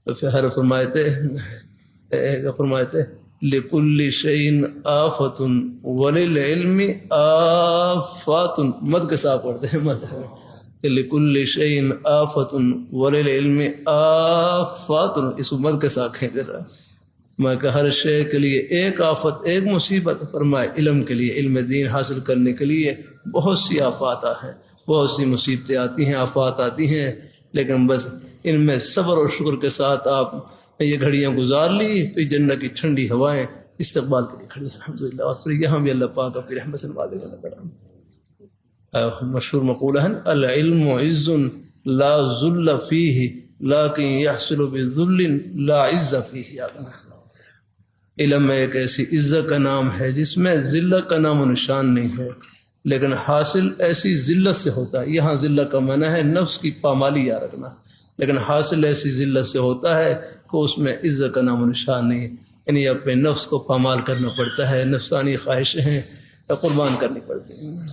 تو پھر فرمائے تھے لِكُلِّ شَيْءٍ آفَةٌ وَلِلْعِلْمِ آفَاتٌ، مد کے ساتھ پڑھتے ہیں مد کہ لِكُلِّ شَيْءٍ آفَةٌ وَلِلْعِلْمِ آفَاتٌ، اس کو مد کے ساتھ کھینچ دے رہا میں کہ ہر شے کے لیے ایک آفت، ایک مصیبت، فرمائے علم کے لیے، علم دین حاصل کرنے کے لیے بہت سی آفات ہیں، بہت سی مصیبتیں آتی ہیں، آفات آتی ہیں، لیکن بس ان میں صبر اور شکر کے ساتھ آپ یہ گھڑیاں گزار لی، پھر جنت کی ٹھنڈی ہوائیں استقبال کے لیے کھڑی ہیں الحمدللہ، اور پھر یہاں بھی اللہ پاک اپنی رحمت سے نوازے گا۔ مشہور مقولہ ہے العلم عز لا ذل فیہ لیکن یحصل بذل لا عز فیہ، علم ایک ایسی عزت کا نام ہے جس میں ذلت کا نام و نشان نہیں ہے، لیکن حاصل ایسی ذلت سے ہوتا ہے۔ یہاں ذلت کا معنی ہے نفس کی پامالی یا رکھنا، لیکن حاصل ایسی ذلت سے ہوتا ہے کہ اس میں عزت کا نام و نشان نہیں، یعنی اپنے نفس کو پامال کرنا پڑتا ہے، نفسانی خواہشیں ہیں قربان کرنی پڑتی ہیں۔